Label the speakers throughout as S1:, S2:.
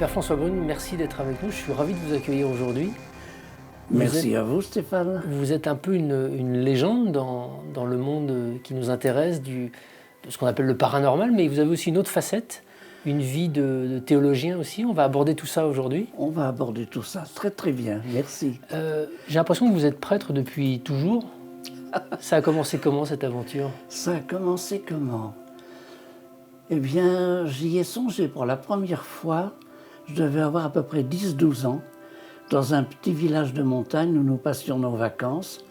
S1: Père François Brune, merci d'être avec nous. Je suis ravi de vous accueillir aujourd'hui.
S2: Merci à vous, Stéphane.
S1: Vous êtes un peu une légende dans le monde qui nous intéresse, de ce qu'on appelle le paranormal, mais vous avez aussi une autre facette, une vie de théologien aussi. On va aborder tout ça aujourd'hui.
S2: On va aborder tout ça très très bien, merci.
S1: J'ai l'impression que vous êtes prêtre depuis toujours. Ça a commencé comment cette aventure?
S2: Ça a commencé comment? Eh bien, j'y ai songé pour la première fois. Je devais avoir à peu près 10-12 ans, dans un petit village de montagne où nous passions nos vacances.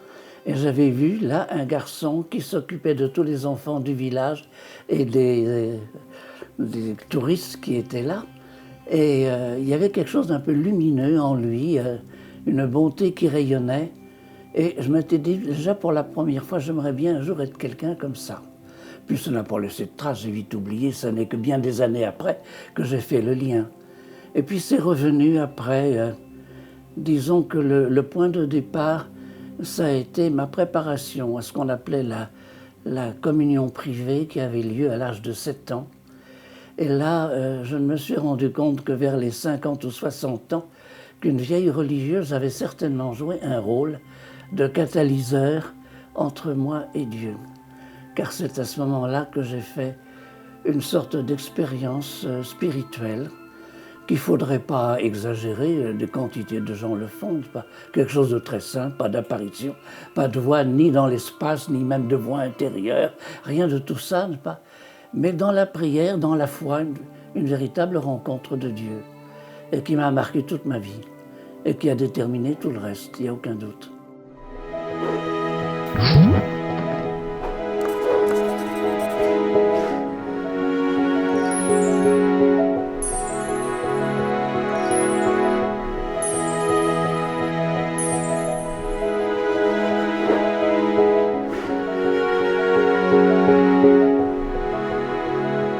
S2: Et j'avais vu là un garçon qui s'occupait de tous les enfants du village et des touristes qui étaient là. Et il y avait quelque chose d'un peu lumineux en lui, une bonté qui rayonnait. Et je m'étais dit, déjà pour la première fois, j'aimerais bien un jour être quelqu'un comme ça. Puis ça n'a pas laissé de traces, j'ai vite oublié, ça n'est que bien des années après que j'ai fait le lien. Et puis c'est revenu après, disons que le point de départ, ça a été ma préparation à ce qu'on appelait la communion privée qui avait lieu à l'âge de 7 ans. Et là, je me suis rendu compte que vers les 50 ou 60 ans, qu'une vieille religieuse avait certainement joué un rôle de catalyseur entre moi et Dieu. Car c'est à ce moment-là que j'ai fait une sorte d'expérience spirituelle qu'il ne faudrait pas exagérer, des quantités de gens le font, pas quelque chose de très simple, pas d'apparition, pas de voix ni dans l'espace, ni même de voix intérieure, rien de tout ça, pas. Mais dans la prière, dans la foi, une véritable rencontre de Dieu, et qui m'a marqué toute ma vie, et qui a déterminé tout le reste, il n'y a aucun doute.